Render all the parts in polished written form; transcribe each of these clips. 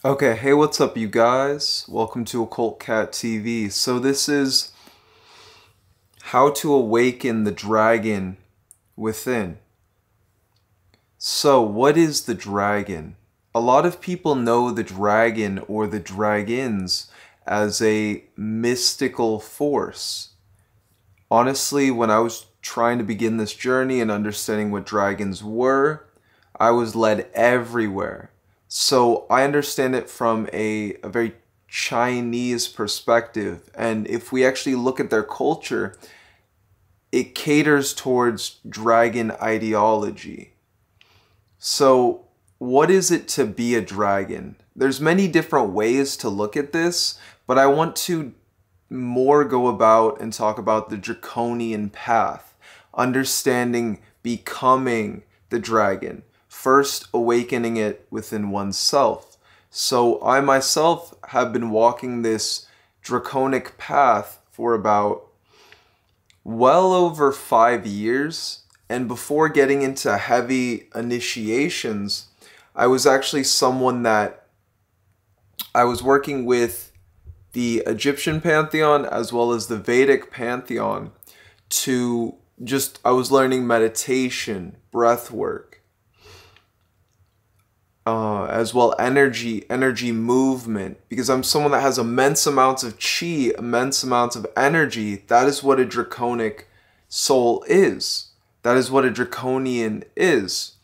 Okay, hey, what's up, you guys? Welcome to Occult Cat TV. So this is how to awaken the dragon within. So what is the dragon? A lot of people know the dragon or the dragons as a mystical force. Honestly, when I was trying to begin this journey and understanding what dragons were, I was led everywhere. So I understand it from a very Chinese perspective. And if we actually look at their culture, it caters towards dragon ideology. So what is it to be a dragon? There's many different ways to look at this, but I want to more go about and talk about the Draconian path, understanding becoming the dragon, first awakening it within oneself. So I myself have been walking this draconic path for about well over 5 years, and before getting into heavy initiations, I was actually someone that I was working with the Egyptian pantheon as well as the Vedic pantheon I was learning meditation, breath work, as well energy movement, because I'm someone that has immense amounts of chi, immense amounts of energy. That is what a draconic soul is. That is what a draconian is.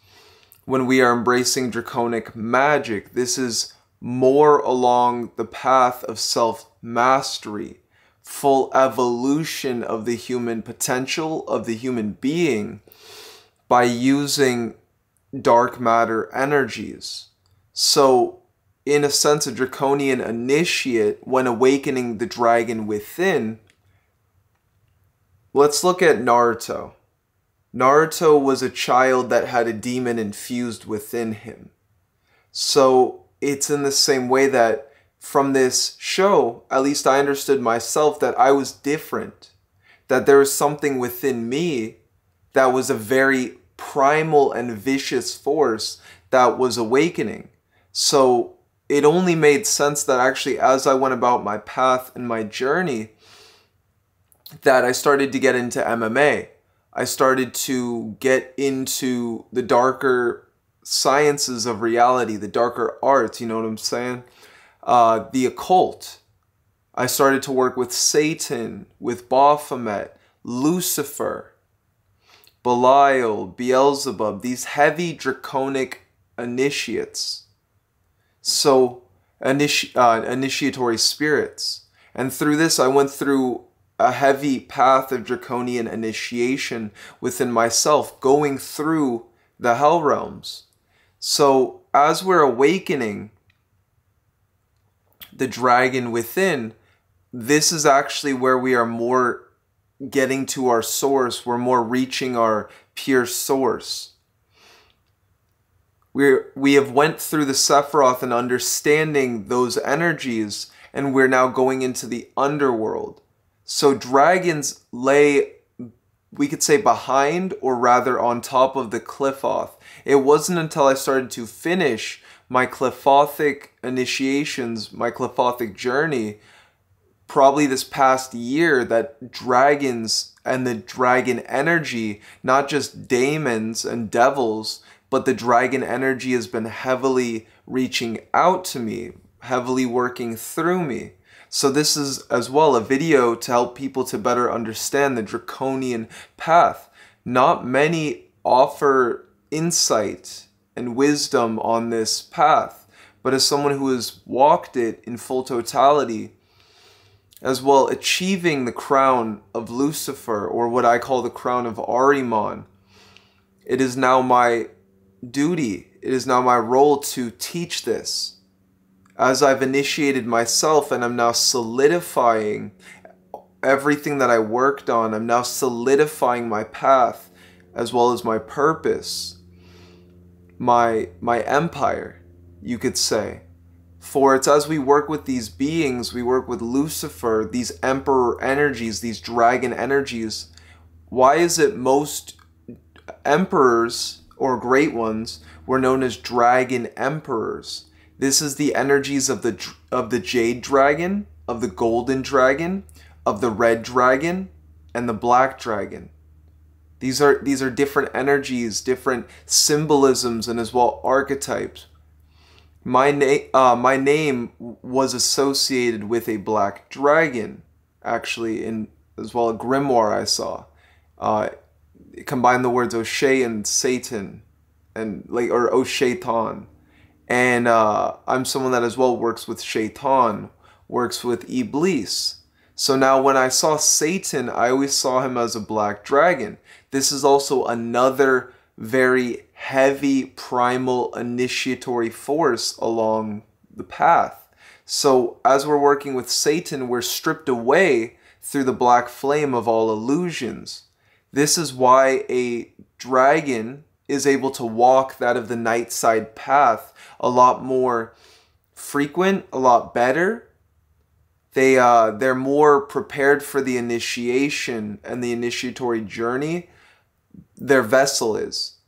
When we are embracing draconic magic, this is more along the path of self-mastery, full evolution of the human potential, of the human being, by using dark matter energies. So, in a sense, a draconian initiate, when awakening the dragon within, let's look at Naruto. Naruto was a child that had a demon infused within him. So, it's in the same way that from this show, at least I understood myself that I was different, that there was something within me that was a very primal and vicious force that was awakening. So it only made sense that actually as I went about my path and my journey, that I started to get into MMA. I started to get into the darker sciences of reality, the darker arts, you know what I'm saying? The occult. I started to work with Satan, with Baphomet, Lucifer, Belial, Beelzebub, these heavy draconic initiates. So, initiatory spirits. And through this, I went through a heavy path of draconian initiation within myself, going through the hell realms. So, as we're awakening the dragon within, this is actually where we are more getting to our source. We're more reaching our pure source. We have went through the Sephiroth and understanding those energies, and we're now going into the underworld. So dragons lay, we could say, behind, or rather on top of the Cliffoth. It wasn't until I started to finish my Cliffothic initiations, my Cliffothic journey, probably this past year, that dragons and the dragon energy, not just daemons and devils, but the dragon energy has been heavily reaching out to me, heavily working through me. So this is as well a video to help people to better understand the draconian path. Not many offer insight and wisdom on this path, but as someone who has walked it in full totality, as well achieving the crown of Lucifer, or what I call the crown of Ahriman, it is now my duty, it is now my role to teach this. As I've initiated myself and I'm now solidifying everything that I worked on, I'm now solidifying my path as well as my purpose, my empire, you could say. For it's as we work with these beings, we work with Lucifer, these emperor energies, these dragon energies. Why is it most emperors or great ones were known as dragon emperors? This is the energies of the jade dragon, of the golden dragon, of the red dragon, and the black dragon. These are different energies, different symbolisms, and as well archetypes. My name was associated with a black dragon, actually, in as well a grimoire I saw. It combined the words O'Shea and Satan, and or O'Shaitan. And I'm someone that as well works with Shaitan, works with Iblis. So now when I saw Satan, I always saw him as a black dragon. This is also another very heavy primal initiatory force along the path. So as we're working with Satan, we're stripped away through the black flame of all illusions. This is why a dragon is able to walk that of the night side path a lot more frequent, a lot better. They're more prepared for the initiation and the initiatory journey. Their vessel is.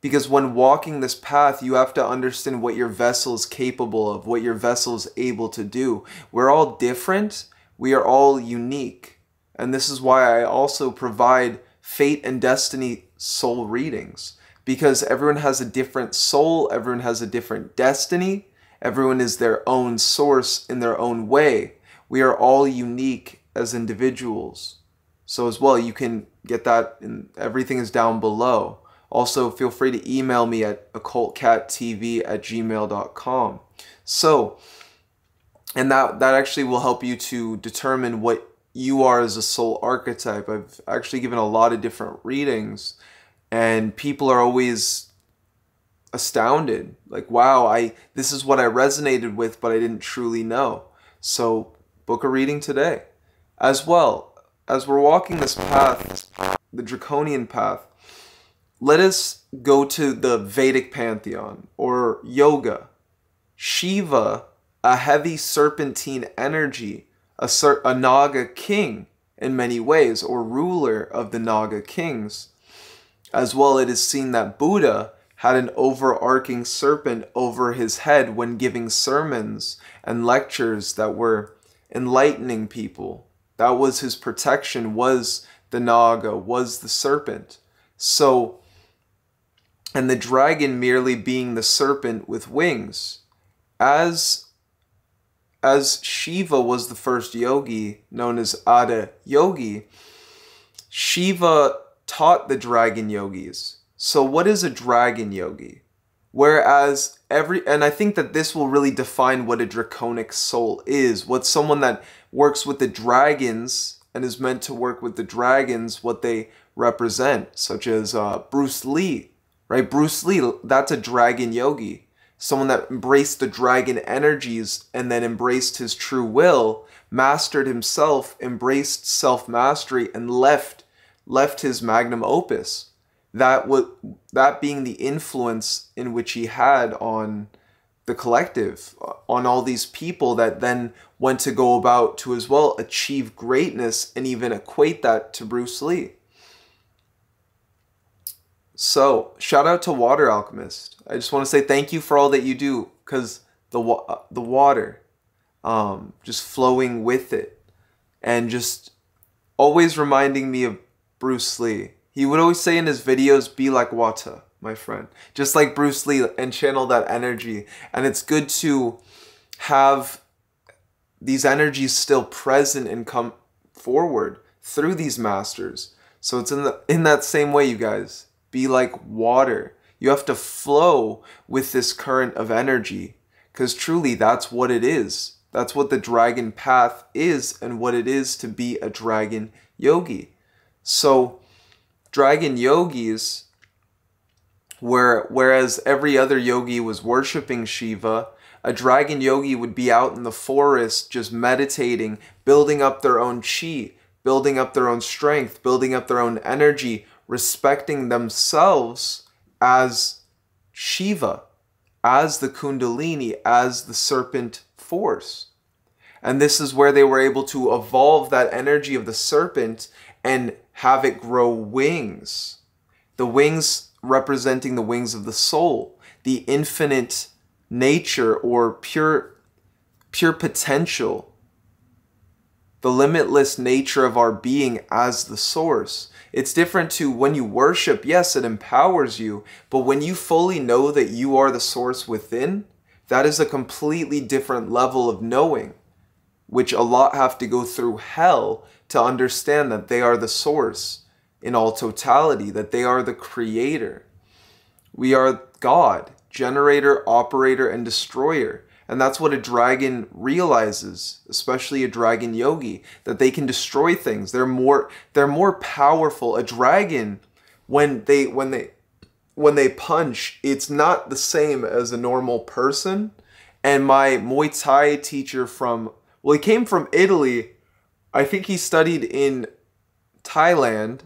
Because when walking this path, you have to understand what your vessel is capable of, what your vessel is able to do. We're all different. We are all unique. And this is why I also provide fate and destiny soul readings. Because everyone has a different soul, everyone has a different destiny, everyone is their own source in their own way. We are all unique as individuals. So as well, you can get that, and everything is down below. Also, feel free to email me at occultcattv@gmail.com. So, and that actually will help you to determine what you are as a soul archetype. I've actually given a lot of different readings, and people are always astounded. Like, wow, this is what I resonated with, but I didn't truly know. So, book a reading today. As well, as we're walking this path, the Draconian path, let us go to the Vedic pantheon, or yoga. Shiva, a heavy serpentine energy, a Naga king in many ways, or ruler of the Naga kings. As well, it is seen that Buddha had an overarching serpent over his head when giving sermons and lectures that were enlightening people. That was his protection, was the Naga, was the serpent. So, and the dragon merely being the serpent with wings. As Shiva was the first yogi, known as Ada Yogi, Shiva taught the dragon yogis. So what is a dragon yogi? Whereas and I think that this will really define what a draconic soul is. What someone that works with the dragons and is meant to work with the dragons, what they represent, such as Bruce Lee, right? Bruce Lee, that's a dragon yogi. Someone that embraced the dragon energies and then embraced his true will, mastered himself, embraced self-mastery, and left his magnum opus. That being the influence in which he had on the collective, on all these people that then went to go about to as well achieve greatness and even equate that to Bruce Lee. So, shout out to Water Alchemist. I just want to say thank you for all that you do, because the water, just flowing with it, and just always reminding me of Bruce Lee. He would always say in his videos, be like water, my friend. Just like Bruce Lee, and channel that energy. And it's good to have these energies still present and come forward through these masters. So it's in that same way, you guys. Be like water. You have to flow with this current of energy, because truly that's what it is. That's what the dragon path is, and what it is to be a dragon yogi. So dragon yogis, whereas every other yogi was worshipping Shiva, a dragon yogi would be out in the forest just meditating, building up their own chi, building up their own strength, building up their own energy, respecting themselves as Shiva, as the Kundalini, as the serpent force. And this is where they were able to evolve that energy of the serpent and have it grow wings. The wings representing the wings of the soul, the infinite nature or pure potential, the limitless nature of our being as the source. It's different to when you worship, yes, it empowers you, but when you fully know that you are the source within, that is a completely different level of knowing, which a lot have to go through hell to understand that they are the source in all totality, that they are the creator. We are God, generator, operator, and destroyer. And that's what a dragon realizes, especially a dragon yogi, that they can destroy things. They're more powerful. A dragon, when they punch, it's not the same as a normal person. And my Muay Thai teacher he came from Italy. I think he studied in Thailand.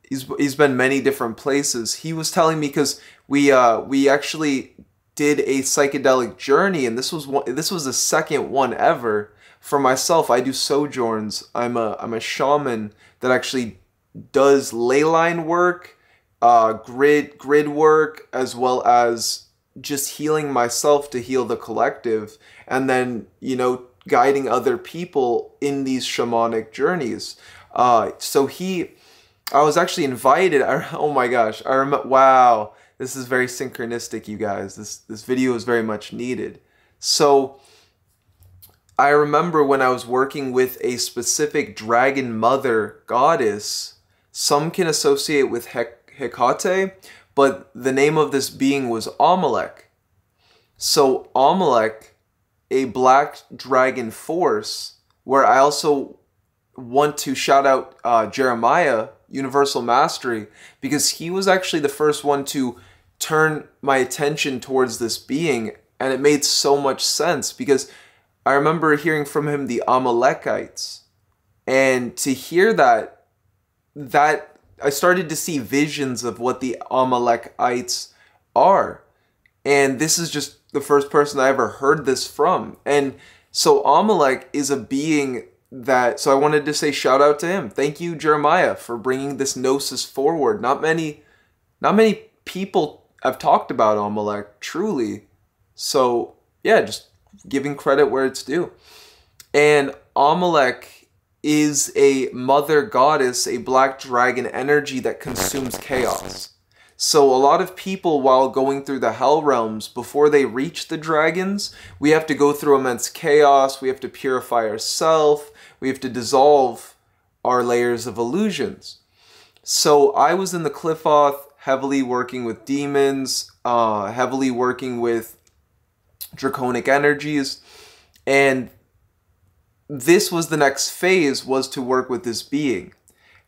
He's been many different places. He was telling me, because we actually did a psychedelic journey, and this was the second one ever for myself. I do sojourns. I'm a shaman that actually does ley line work, grid work, as well as just healing myself to heal the collective, and then guiding other people in these shamanic journeys. I was actually invited. Oh my gosh! I remember. Wow, this is very synchronistic, you guys. This video is very much needed. So I remember when I was working with a specific dragon mother goddess. Some can associate with Hecate, but the name of this being was Amalek. So Amalek, a black dragon force, where I also want to shout out Jeremiah, Universal Mastery, because he was actually the first one to turn my attention towards this being, and it made so much sense, because I remember hearing from him the Amalekites, and to hear that I started to see visions of what the Amalekites are, and this is just the first person I ever heard this from. And so Amalek is a being so I wanted to say shout out to him. Thank you, Jeremiah, for bringing this gnosis forward. Not many people have talked about Amalek, truly. So yeah, just giving credit where it's due. And Amalek is a mother goddess, a black dragon energy that consumes chaos. So a lot of people, while going through the hell realms, before they reach the dragons, we have to go through immense chaos. We have to purify ourselves. We have to dissolve our layers of illusions. So I was in the Cliffoth, heavily working with demons, heavily working with draconic energies, and this was the next phase, was to work with this being.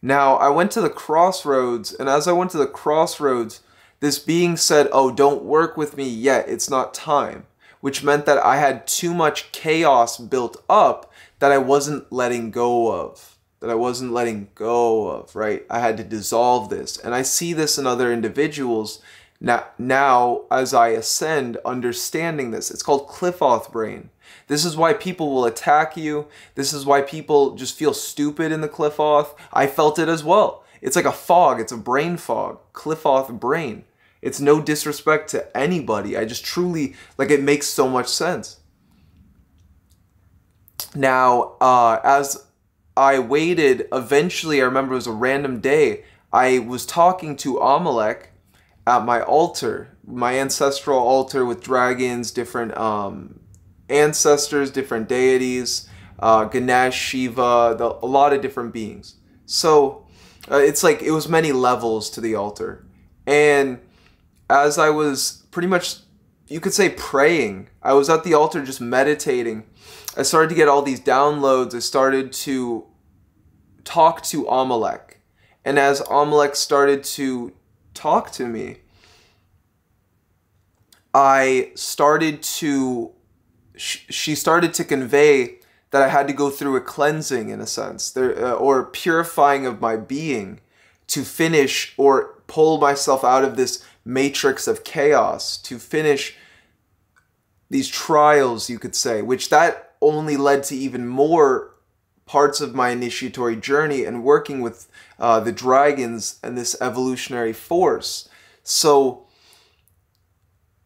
Now, I went to the crossroads, and as I went to the crossroads, this being said, oh, don't work with me yet, it's not time. Which meant that I had too much chaos built up that I wasn't letting go of. Right? I had to dissolve this. And I see this in other individuals now as I ascend, understanding this. It's called Cliffoth brain. This is why people will attack you. This is why people just feel stupid in the Cliffoth. I felt it as well. It's like a fog. It's a brain fog. Cliffoth brain. It's no disrespect to anybody. I just truly, it makes so much sense. Now, as I waited, eventually, I remember it was a random day, I was talking to Amalek at my altar, my ancestral altar with dragons, different ancestors, different deities, Ganesh, Shiva, a lot of different beings. So it's like it was many levels to the altar. And as I was pretty much, you could say, praying, I was at the altar just meditating. I started to get all these downloads. I started to talk to Amalek. And as Amalek started to talk to me, she started to convey that I had to go through a cleansing, in a sense, or purifying of my being to finish or pull myself out of this matrix of chaos, to finish these trials, you could say, which that only led to even more parts of my initiatory journey and working with the dragons and this evolutionary force. So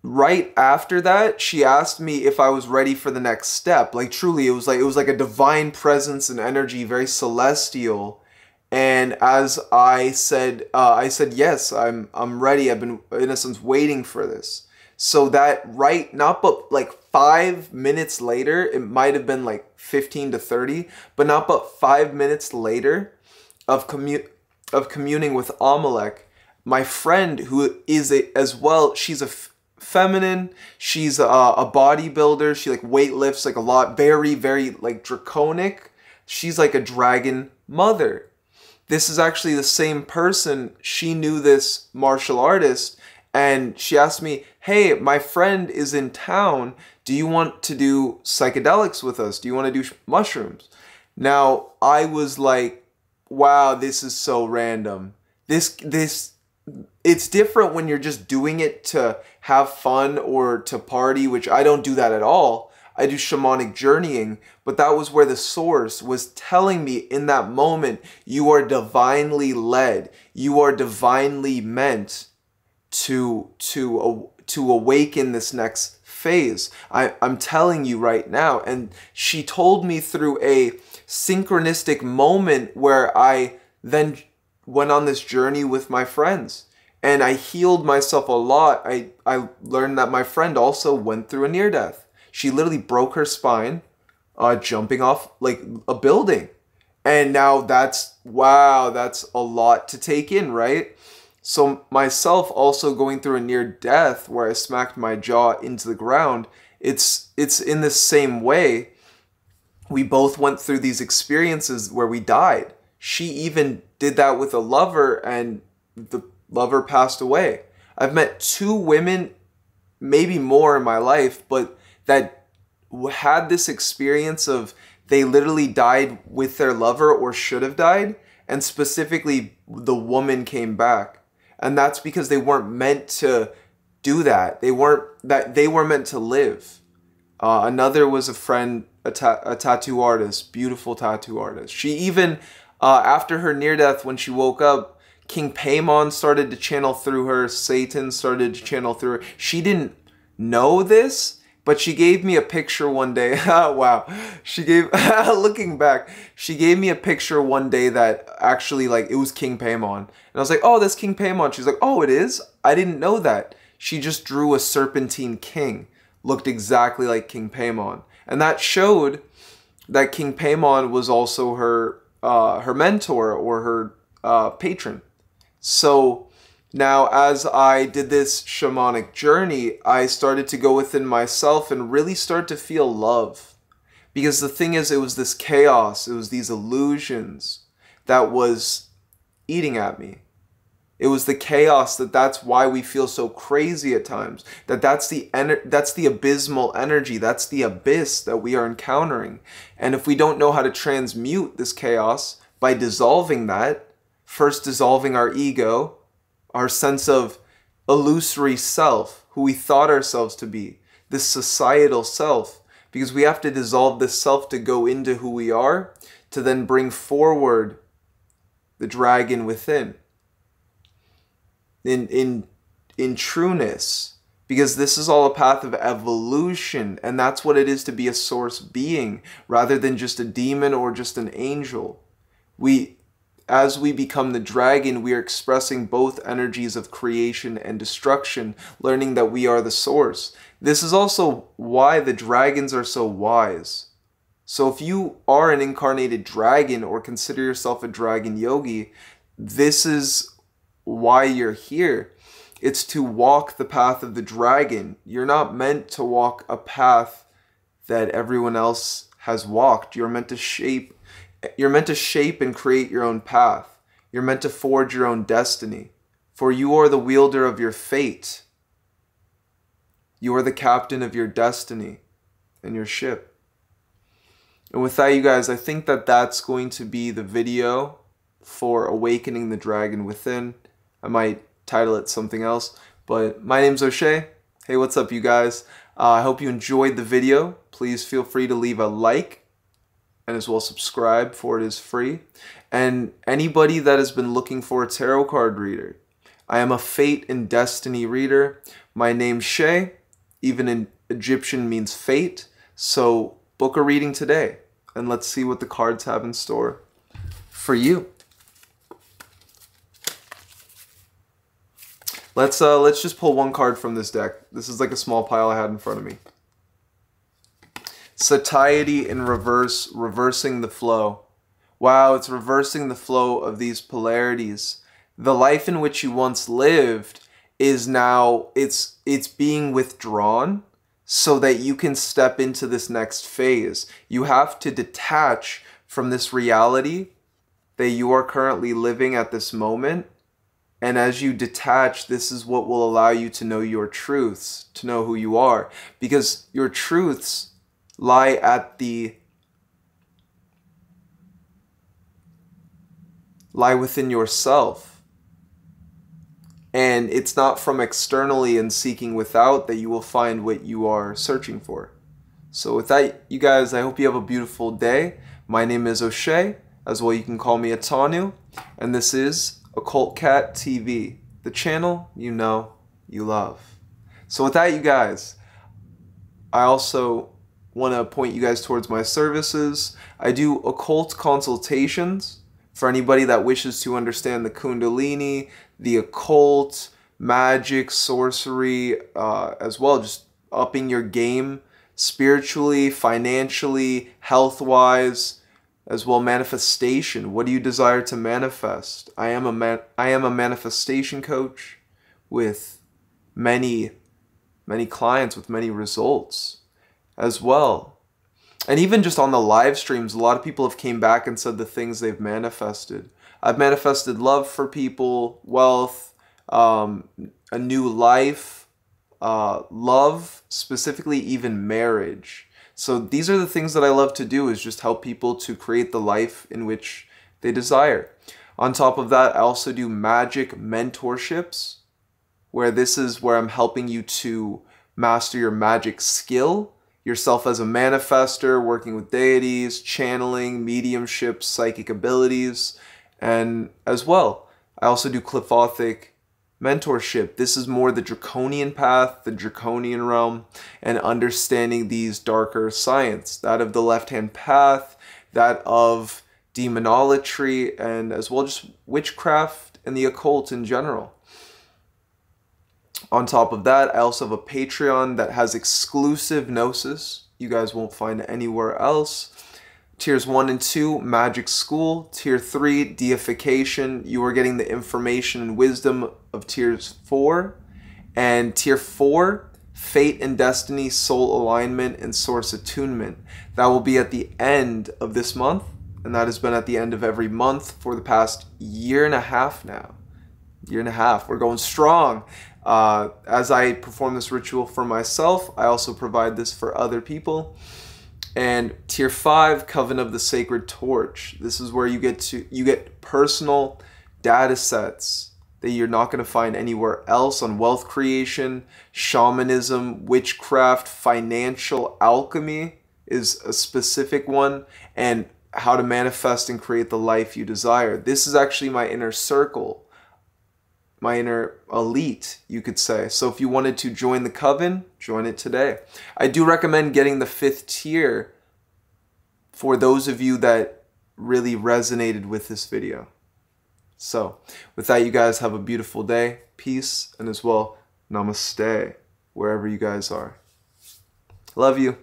right after that, she asked me if I was ready for the next step. Like truly, it was like a divine presence and energy, very celestial. And as I said yes, I'm ready. I've been in a sense waiting for this. So that right, not but like 5 minutes later, it might have been like 15 to 30, but not but 5 minutes later of communing with Amalek, my friend who is as well, she's a feminine, she's a bodybuilder, she like weightlifts like a lot, very, very like draconic. She's like a dragon mother. This is actually the same person. She knew this martial artist and she asked me, hey, my friend is in town. Do you want to do psychedelics with us? Do you want to do mushrooms? Now, I was like, wow, this is so random. It's different when you're just doing it to have fun or to party, which I don't do that at all. I do shamanic journeying, but that was where the source was telling me in that moment, you are divinely led. You are divinely meant to awaken this next phase. I'm telling you right now. And she told me through a synchronistic moment where I then went on this journey with my friends. And I healed myself a lot. I learned that my friend also went through a near death. She literally broke her spine jumping off like a building. And now that's, wow, that's a lot to take in, right? So myself also going through a near death where I smacked my jaw into the ground, it's in the same way. We both went through these experiences where we died. She even did that with a lover and the lover passed away. I've met 2 women, maybe more in my life, but that had this experience of they literally died with their lover or should have died, and specifically the woman came back. And that's because they weren't meant to do that. They were meant to live. Another was a friend, a tattoo artist, beautiful tattoo artist. She even, after her near death, when she woke up, King Paimon started to channel through her, Satan started to channel through her. She didn't know this, but she gave me a picture one day. Wow. She gave, looking back, she gave me a picture one day that actually, like, it was King Paimon. And I was like, oh, that's King Paimon. She's like, oh, it is? I didn't know that. She just drew a serpentine king. Looked exactly like King Paimon. And that showed that King Paimon was also her mentor or her patron. So now, as I did this shamanic journey, I started to go within myself and really start to feel love. Because the thing is, it was this chaos, it was these illusions that was eating at me. It was the chaos that's why we feel so crazy at times. That's the abysmal energy, that's the abyss that we are encountering. And if we don't know how to transmute this chaos by dissolving that, first dissolving our ego, our sense of illusory self, who we thought ourselves to be, this societal self, because we have to dissolve this self to go into who we are, to then bring forward the dragon within. In trueness, because this is all a path of evolution, and that's what it is to be a source being, rather than just a demon or just an angel. As we become the dragon, we are expressing both energies of creation and destruction, learning that we are the source. This is also why the dragons are so wise. So if you are an incarnated dragon or consider yourself a dragon yogi, this is why you're here. It's to walk the path of the dragon. You're not meant to walk a path that everyone else has walked. You're meant to shape and create your own path. You're meant to forge your own destiny. For you are the wielder of your fate. You are the captain of your destiny and your ship. And with that, you guys, I think that that's going to be the video for Awakening the Dragon Within. I might title it something else, but my name's O'Shea. Hey, what's up, you guys? I hope you enjoyed the video. Please feel free to leave a like and as well subscribe, for it is free. And anybody that has been looking for a tarot card reader, I am a fate and destiny reader. My name's Shay. even in Egyptian means fate. So book a reading today and let's see what the cards have in store for you. Let's just pull one card from this deck. This is like a small pile I had in front of me. Satiety in reverse, reversing the flow. Wow, it's reversing the flow of these polarities. The life in which you once lived is now, it's being withdrawn so that you can step into this next phase. You have to detach from this reality that you are currently living at this moment. And as you detach, this is what will allow you to know your truths, to know who you are. Because your truths lie within yourself. And it's not from externally and seeking without that you will find what you are searching for. So with that, you guys, I hope you have a beautiful day. My name is O'Shea. As well, you can call me Atanu. And this is Occult Cat TV, the channel you know you love. So with that, you guys, I also want to point you guys towards my services. I do occult consultations for anybody that wishes to understand the Kundalini, the occult, magic, sorcery, as well, just upping your game spiritually, financially, health-wise, as well manifestation. What do you desire to manifest? I am a manifestation coach with many clients with many results as well. And even just on the live streams, a lot of people have came back and said the things they've manifested. I've manifested love for people, wealth, a new life, love, specifically even marriage. So these are the things that I love to do, is just help people to create the life in which they desire. On top of that, I also do magic mentorships, where this is where I'm helping you to master your magic skill, yourself as a manifester, working with deities, channeling, mediumship, psychic abilities, and as well, I also do Clifothic mentorship. This is more the Draconian path, the Draconian realm, and understanding these darker science, that of the left-hand path, that of demonolatry, and as well just witchcraft and the occult in general. On top of that, I also have a Patreon that has exclusive Gnosis you guys won't find anywhere else. Tiers 1 and 2, Magic School. Tier 3, Deification. You are getting the information and wisdom of Tiers 4. And Tier 4, Fate and Destiny, Soul Alignment, and Source Attunement. That will be at the end of this month, and that has been at the end of every month for the past year and a half now. Year and a half. We're going strong. As I perform this ritual for myself, I also provide this for other people. And Tier 5, Coven of the Sacred Torch. This is where you get personal data sets that you're not going to find anywhere else on wealth creation, shamanism, witchcraft, financial alchemy is a specific one, and how to manifest and create the life you desire. This is actually my inner circle, my inner elite, you could say. So if you wanted to join the Coven, join it today. I do recommend getting the 5th tier for those of you that really resonated with this video. So with that, you guys have a beautiful day. Peace, and as well, namaste, wherever you guys are. Love you.